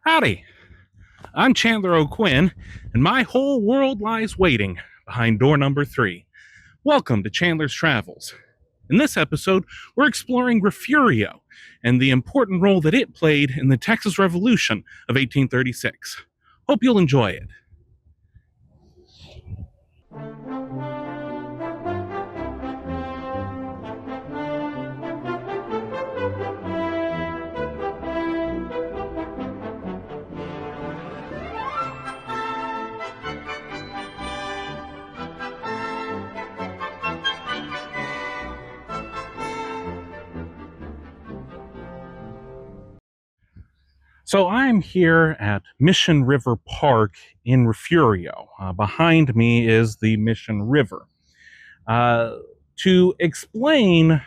Howdy, I'm Chandler O'Quinn, and my whole world lies waiting behind door number 3. Welcome to Chandler's Travels. In this episode, we're exploring Refugio and the important role that it played in the Texas Revolution of 1836. Hope you'll enjoy it. So I'm here at Mission River Park in Refugio. Behind me is the Mission River. To explain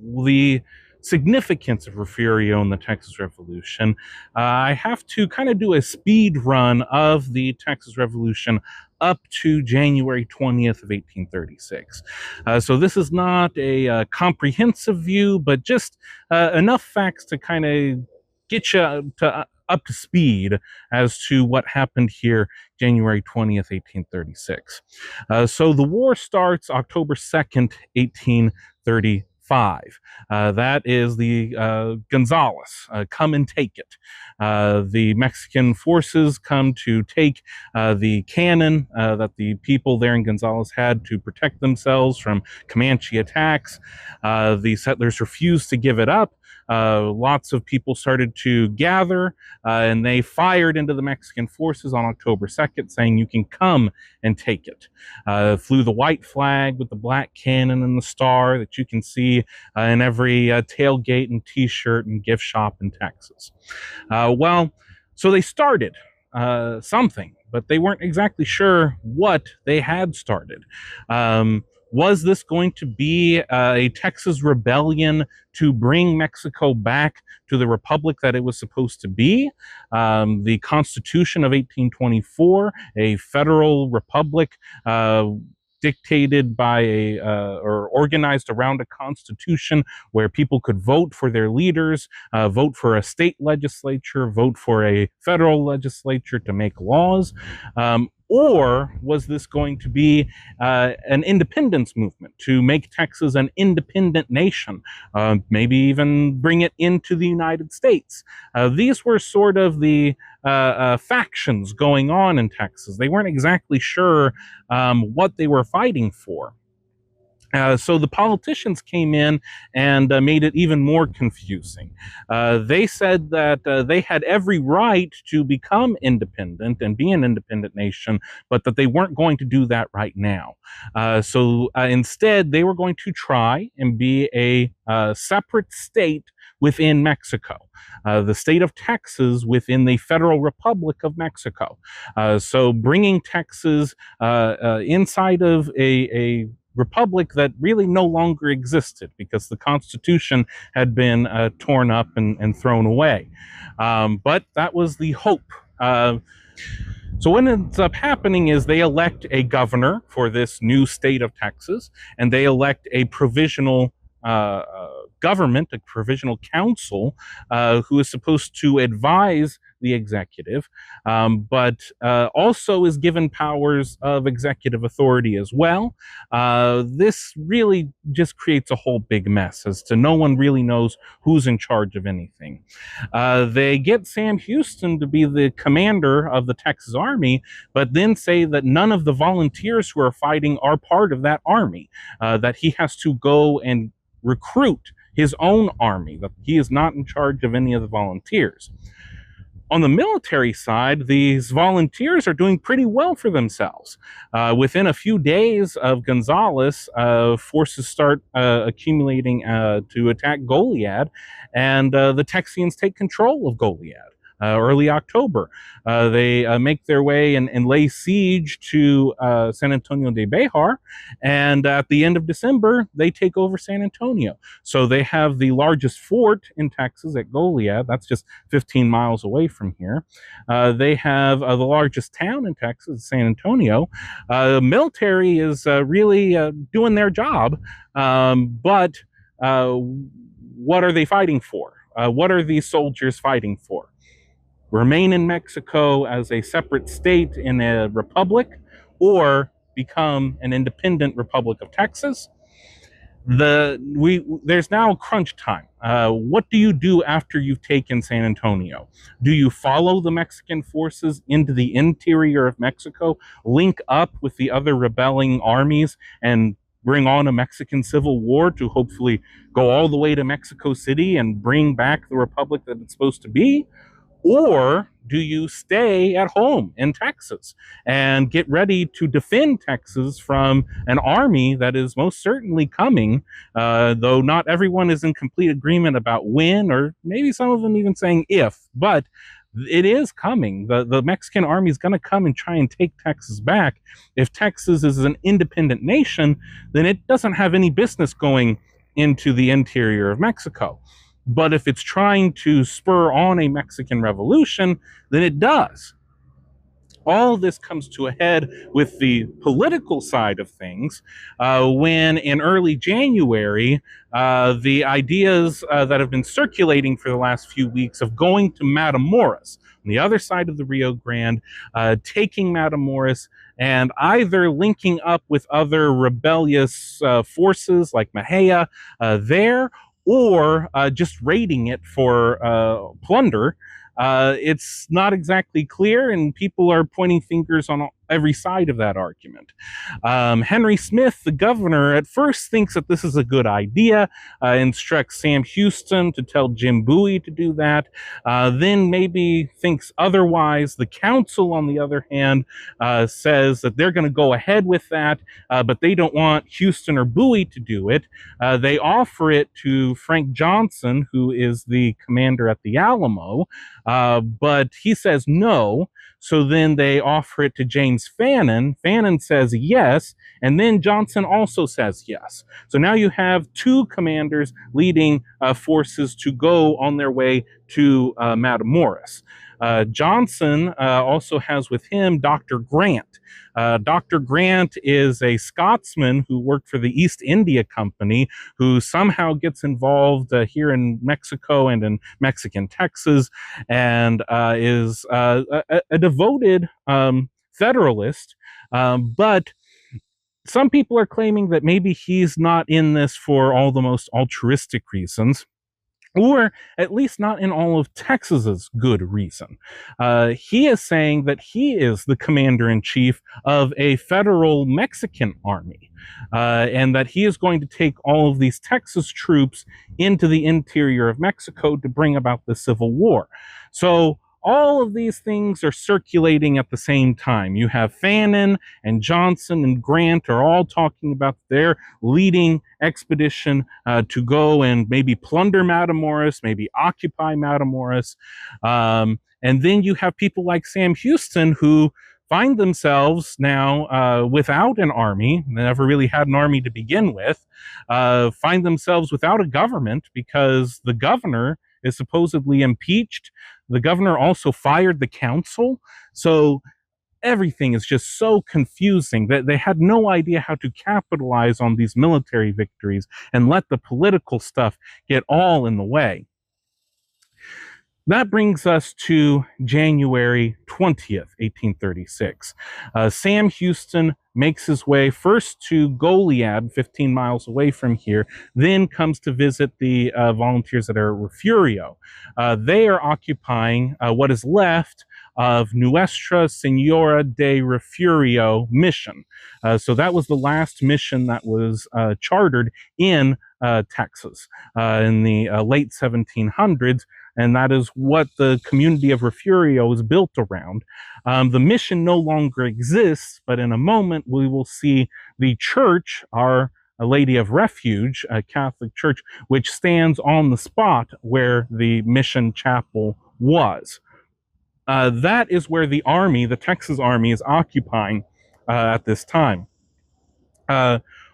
the significance of Refugio in the Texas Revolution, I have to kind of do a speed run of the Texas Revolution up to January 20th of 1836. So this is not a comprehensive view, but just enough facts to kind of get you up to speed as to what happened here January 20th, 1836. So the war starts October 2nd, 1835. That is the Gonzales, come and take it. The Mexican forces come to take the cannon that the people there in Gonzales had to protect themselves from Comanche attacks. The settlers refused to give it up. Lots of people started to gather, and they fired into the Mexican forces on October 2nd, saying, "You can come and take it." Flew the white flag with the black cannon and the star that you can see in every tailgate and t-shirt and gift shop in Texas. So they started something, but they weren't exactly sure what they had started. Was this going to be a Texas rebellion to bring Mexico back to the republic that it was supposed to be? The Constitution of 1824, a federal republic dictated by or organized around a constitution where people could vote for their leaders, vote for a state legislature, vote for a federal legislature to make laws. Or was this going to be an independence movement to make Texas an independent nation, maybe even bring it into the United States? These were sort of the factions going on in Texas. They weren't exactly sure what they were fighting for. So the politicians came in and made it even more confusing. They said that they had every right to become independent and be an independent nation, but that they weren't going to do that right now. So instead, they were going to try and be a separate state within Mexico, the state of Texas within the Federal Republic of Mexico. So bringing Texas inside of a republic that really no longer existed because the Constitution had been torn up and thrown away. But that was the hope. So what ends up happening is they elect a governor for this new state of Texas, and they elect a provisional government, a provisional council, who is supposed to advise the executive, but also is given powers of executive authority as well. This really just creates a whole big mess as to no one really knows who's in charge of anything. They get Sam Houston to be the commander of the Texas Army, but then say that none of the volunteers who are fighting are part of that army, that he has to go and recruit his own army, that he is not in charge of any of the volunteers. On the military side, these volunteers are doing pretty well for themselves. Within a few days of Gonzales, forces start accumulating to attack Goliad, and the Texians take control of Goliad. Early October, they make their way and lay siege to San Antonio de Bejar, and at the end of December, they take over San Antonio. So they have the largest fort in Texas at Goliad. That's just 15 miles away from here. They have the largest town in Texas, San Antonio. The military is really doing their job, but what are they fighting for? What are these soldiers fighting for? remain in Mexico as a separate state in a republic, or become an independent Republic of Texas. There's now crunch time. What do you do after you've taken San Antonio? Do you follow the Mexican forces into the interior of Mexico, link up with the other rebelling armies, and bring on a Mexican civil war to hopefully go all the way to Mexico City and bring back the republic that it's supposed to be? Or do you stay at home in Texas and get ready to defend Texas from an army that is most certainly coming, though not everyone is in complete agreement about when, or maybe some of them even saying if, but it is coming. The Mexican army is going to come and try and take Texas back. If Texas is an independent nation, then it doesn't have any business going into the interior of Mexico. But if it's trying to spur on a Mexican revolution, then it does. All this comes to a head with the political side of things when in early January, the ideas that have been circulating for the last few weeks of going to Matamoros, on the other side of the Rio Grande, taking Matamoros, and either linking up with other rebellious forces like Mahia there, or just raiding it for plunder. It's not exactly clear, and people are pointing fingers on every side of that argument. Henry Smith, the governor, at first thinks that this is a good idea, instructs Sam Houston to tell Jim Bowie to do that, then maybe thinks otherwise. The council, on the other hand, says that they're going to go ahead with that, but they don't want Houston or Bowie to do it. They offer it to Frank Johnson, who is the commander at the Alamo, but he says no. So then they offer it to James Fannin. Fannin says yes, and then Johnson also says yes. So now you have two commanders leading forces to go on their way to Matamoros. Johnson also has with him Dr. Grant. Dr. Grant is a Scotsman who worked for the East India Company, who somehow gets involved here in Mexico and in Mexican Texas, and is a devoted Federalist. But some people are claiming that maybe he's not in this for all the most altruistic reasons, or at least not in all of Texas's good reason. He is saying that he is the commander-in-chief of a federal Mexican army, and that he is going to take all of these Texas troops into the interior of Mexico to bring about the Civil War. So all of these things are circulating at the same time. You have Fannin and Johnson and Grant are all talking about their leading expedition to go and maybe plunder Matamoros, maybe occupy Matamoros. And then you have people like Sam Houston, who find themselves now without an army. They never really had an army to begin with. Find themselves without a government because the governor is supposedly impeached. The governor also fired the council. So everything is just so confusing that they had no idea how to capitalize on these military victories and let the political stuff get all in the way. That brings us to January 20th, 1836. Sam Houston makes his way first to Goliad, 15 miles away from here, then comes to visit the volunteers that are at Refugio. They are occupying what is left of Nuestra Senora de Refugio mission. So that was the last mission that was chartered in Texas in the late 1700s. And that is what the community of Refugio is built around. The mission no longer exists, but in a moment we will see the church, Our Lady of Refuge, a Catholic church, which stands on the spot where the mission chapel was. That is where the army, the Texas Army, is occupying at this time.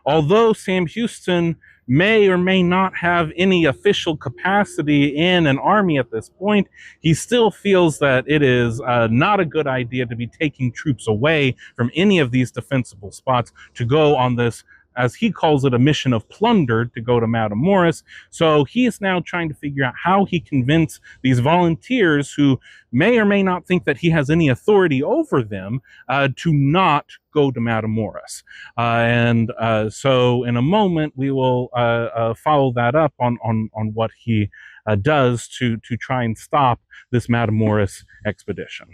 Although Sam Houston may or may not have any official capacity in an army at this point, he still feels that it is not a good idea to be taking troops away from any of these defensible spots to go on this as he calls it, a mission of plunder to go to Matamoros. So he is now trying to figure out how he convince these volunteers who may or may not think that he has any authority over them to not go to Matamoros. So in a moment, we will follow that up on what he does to try and stop this Matamoros expedition.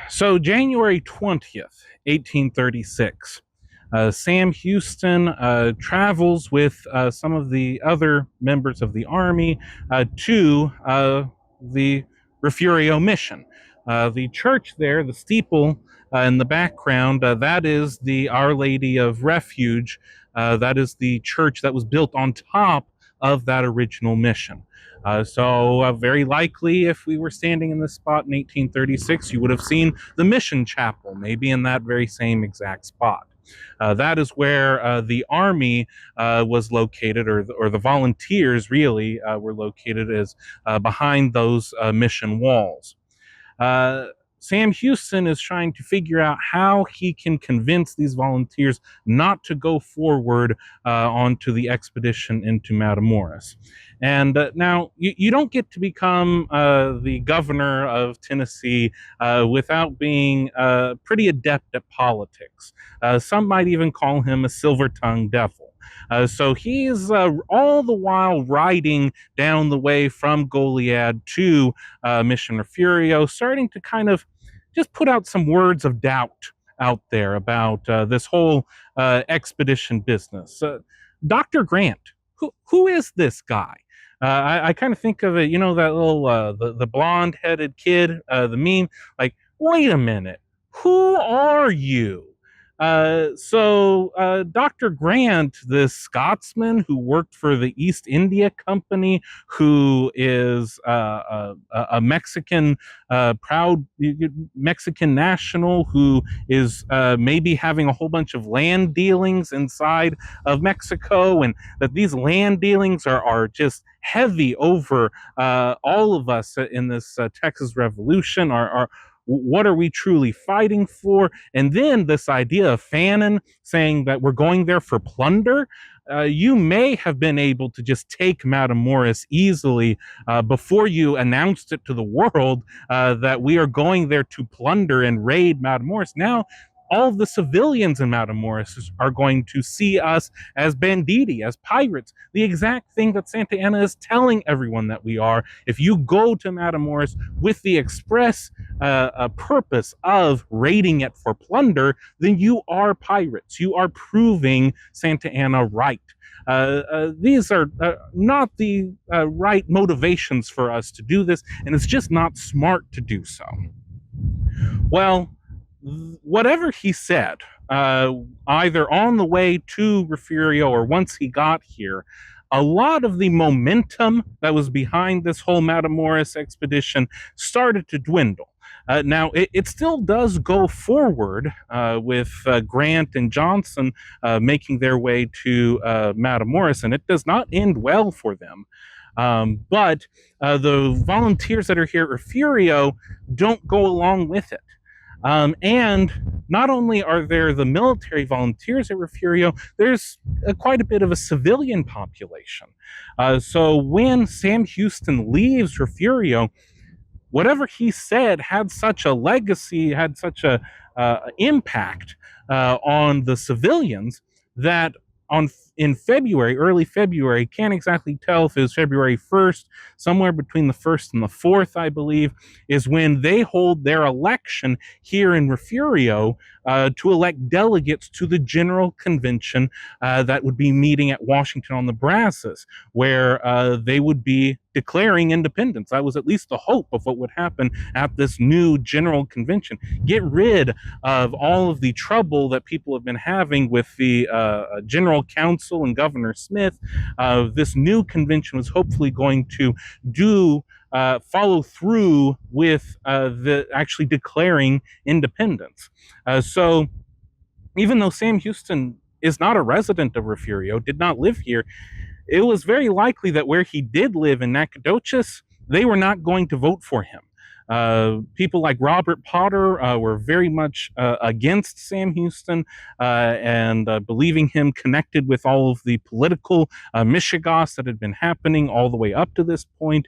So January 20th, 1836, Sam Houston travels with some of the other members of the army to the Refugio mission. The church there, the steeple in the background, that is the Our Lady of Refuge. That is the church that was built on top of that original mission. So very likely, if we were standing in this spot in 1836, you would have seen the mission chapel, maybe in that very same exact spot. That is where the army was located, or the volunteers really were located, as behind those mission walls. Sam Houston is trying to figure out how he can convince these volunteers not to go forward onto the expedition into Matamoros. And now, you don't get to become the governor of Tennessee without being pretty adept at politics. Some might even call him a silver-tongued devil. So he's all the while riding down the way from Goliad to Mission Refugio, starting to kind of just put out some words of doubt out there about this whole expedition business. Dr. Grant, who is this guy? I kind of think of it, that little the blonde-headed kid, the meme. Like, wait a minute, who are you? Dr. Grant, this Scotsman who worked for the East India Company, who is a Mexican, proud Mexican national, who is maybe having a whole bunch of land dealings inside of Mexico, and that these land dealings are just heavy over all of us in this Texas Revolution. What are we truly fighting for? And then this idea of Fannin saying that we're going there for plunder. You may have been able to just take Matamoros easily before you announced it to the world that we are going there to plunder and raid Matamoros. Now, all of the civilians in Matamoros are going to see us as banditti, as pirates, the exact thing that Santa Anna is telling everyone that we are. If you go to Matamoros with the express purpose of raiding it for plunder, then you are pirates. You are proving Santa Anna right. These are not the right motivations for us to do this, and it's just not smart to do so. Well, whatever he said, either on the way to Refugio or once he got here, a lot of the momentum that was behind this whole Matamoros expedition started to dwindle. Now, it still does go forward with Grant and Johnson making their way to Matamoros, and it does not end well for them. But the volunteers that are here at Refugio don't go along with it. And not only are there the military volunteers at Refugio, there's quite a bit of a civilian population. So when Sam Houston leaves Refugio, whatever he said had such a legacy, had such a impact on the civilians that in February, early February, can't exactly tell if it was February 1st, somewhere between the 1st and the 4th, I believe, is when they hold their election here in Refugio to elect delegates to the General Convention that would be meeting at Washington on the Brazos, where they would be declaring independence. That was at least the hope of what would happen at this new General Convention. Get rid of all of the trouble that people have been having with the General Council and Governor Smith. This new convention was hopefully going to follow through with the actually declaring independence. So even though Sam Houston is not a resident of Refugio, did not live here, it was very likely that where he did live in Nacogdoches, they were not going to vote for him. People like Robert Potter were very much against Sam Houston and believing him connected with all of the political mishigas that had been happening all the way up to this point.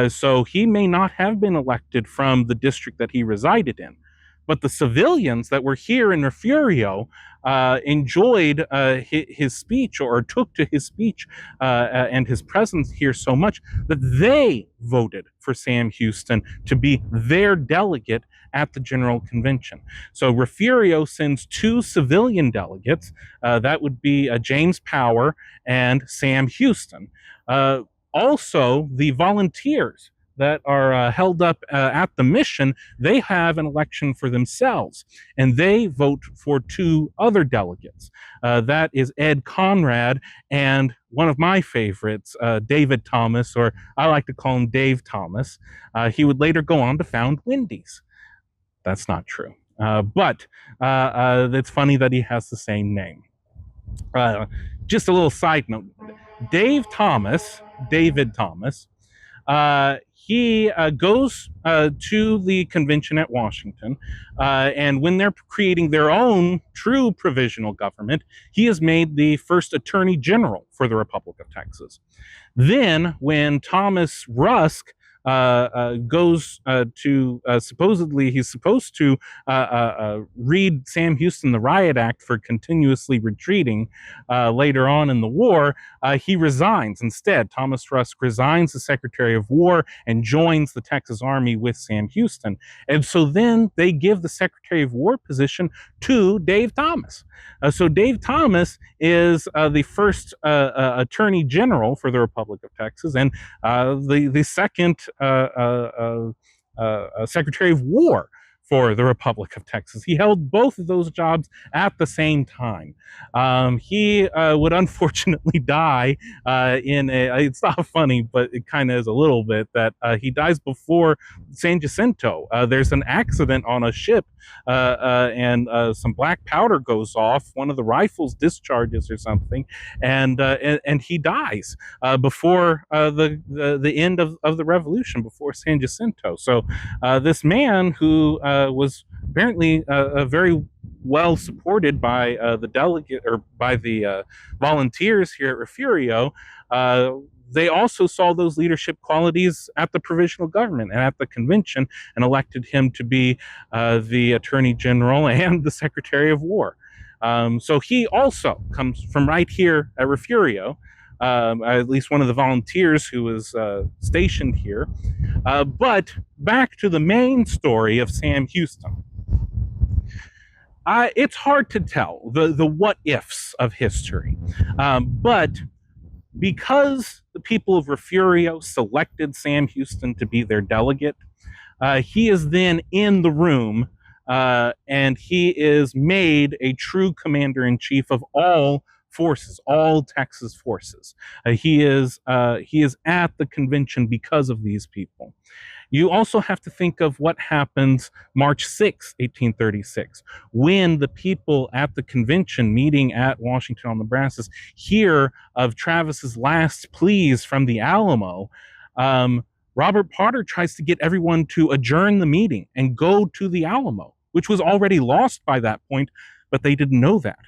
So he may not have been elected from the district that he resided in. But the civilians that were here in Refugio enjoyed his speech, or took to his speech and his presence here so much that they voted for Sam Houston to be their delegate at the General Convention. So Refugio sends two civilian delegates. That would be James Power and Sam Houston. Also, the volunteers that are held up at the mission, they have an election for themselves, and they vote for two other delegates. That is Ed Conrad and one of my favorites, David Thomas, or I like to call him Dave Thomas. He would later go on to found Wendy's. That's not true. But it's funny that he has the same name. Just a little side note. David Thomas, he goes to the convention at Washington, and when they're creating their own true provisional government, he is made the first attorney general for the Republic of Texas. Then, when Thomas Rusk goes to supposedly he's supposed to read Sam Houston the Riot Act for continuously retreating later on in the war, he resigns instead. Thomas Rusk resigns as Secretary of War and joins the Texas Army with Sam Houston. And so then they give the Secretary of War position to Dave Thomas. So Dave Thomas is the first Attorney General for the Republic of Texas, and the second Secretary of War for the Republic of Texas. He held both of those jobs at the same time. He would unfortunately die it's not funny, but it kind of is a little bit, that he dies before San Jacinto. There's an accident on a ship, and some black powder goes off. One of the rifles discharges or something, and he dies before the end of the revolution, before San Jacinto. So this man who was apparently very well supported by the delegate, or by the volunteers here at Refugio, they also saw those leadership qualities at the provisional government and at the convention, and elected him to be the Attorney General and the Secretary of War. So he also comes from right here at Refugio, at least one of the volunteers who was stationed here. But back to the main story of Sam Houston. It's hard to tell the what ifs of history, but because the people of Refugio selected Sam Houston to be their delegate, he is then in the room, and he is made a true commander-in-chief of all forces, all Texas forces. He is at the convention because of these people. You also have to think of what happens March 6, 1836, when the people at the convention meeting at Washington on the Brazos hear of Travis's last pleas from the Alamo. Robert Potter tries to get everyone to adjourn the meeting and go to the Alamo, which was already lost by that point, but they didn't know that.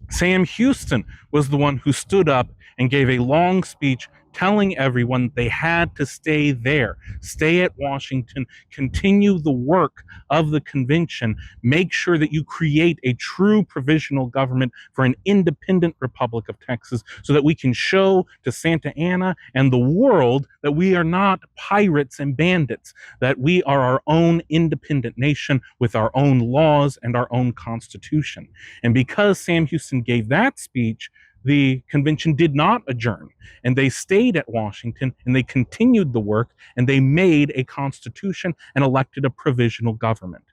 Sam Houston was the one who stood up and gave a long speech telling everyone they had to stay there, stay at Washington, continue the work of the convention, make sure that you create a true provisional government for an independent Republic of Texas, so that we can show to Santa Anna and the world that we are not pirates and bandits, that we are our own independent nation with our own laws and our own constitution. And because Sam Houston gave that speech, the convention did not adjourn, and they stayed at Washington, and they continued the work, and they made a constitution and elected a provisional government.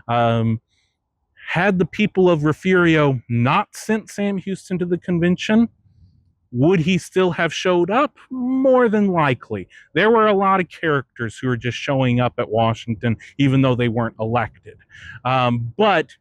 Had the people of Refugio not sent Sam Houston to the convention, would he still have showed up? More than likely. There were a lot of characters who were just showing up at Washington, even though they weren't elected. But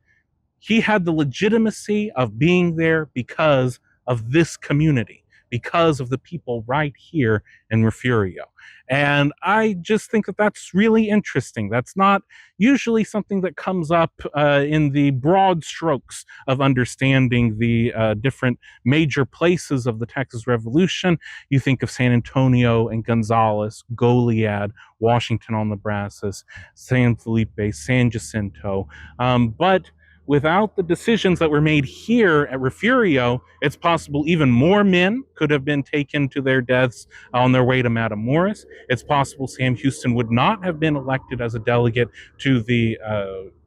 he had the legitimacy of being there because of this community, because of the people right here in Refugio. And I just think that that's really interesting. That's not usually something that comes up in the broad strokes of understanding the different major places of the Texas Revolution. You think of San Antonio and Gonzales, Goliad, Washington on the Brazos, San Felipe, San Jacinto. But without the decisions that were made here at Refugio, it's possible even more men could have been taken to their deaths on their way to Matamoros. It's possible Sam Houston would not have been elected as a delegate to the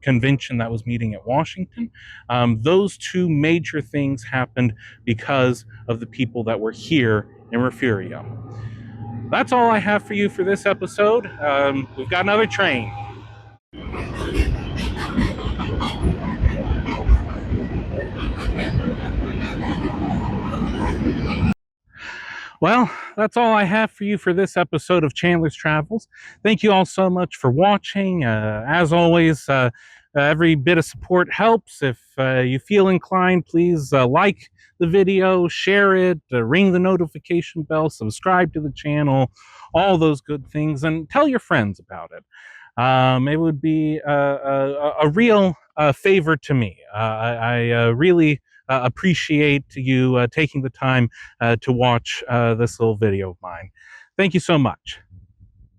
convention that was meeting at Washington. Those two major things happened because of the people that were here in Refugio. That's all I have for you for this episode. We've got another train. Well, that's all I have for you for this episode of Chandler's Travels. Thank you all so much for watching. As always, every bit of support helps. If you feel inclined, please like the video, share it, ring the notification bell, subscribe to the channel, all those good things, and tell your friends about it. It would be a real favor to me. I really appreciate you taking the time to watch this little video of mine. Thank you so much.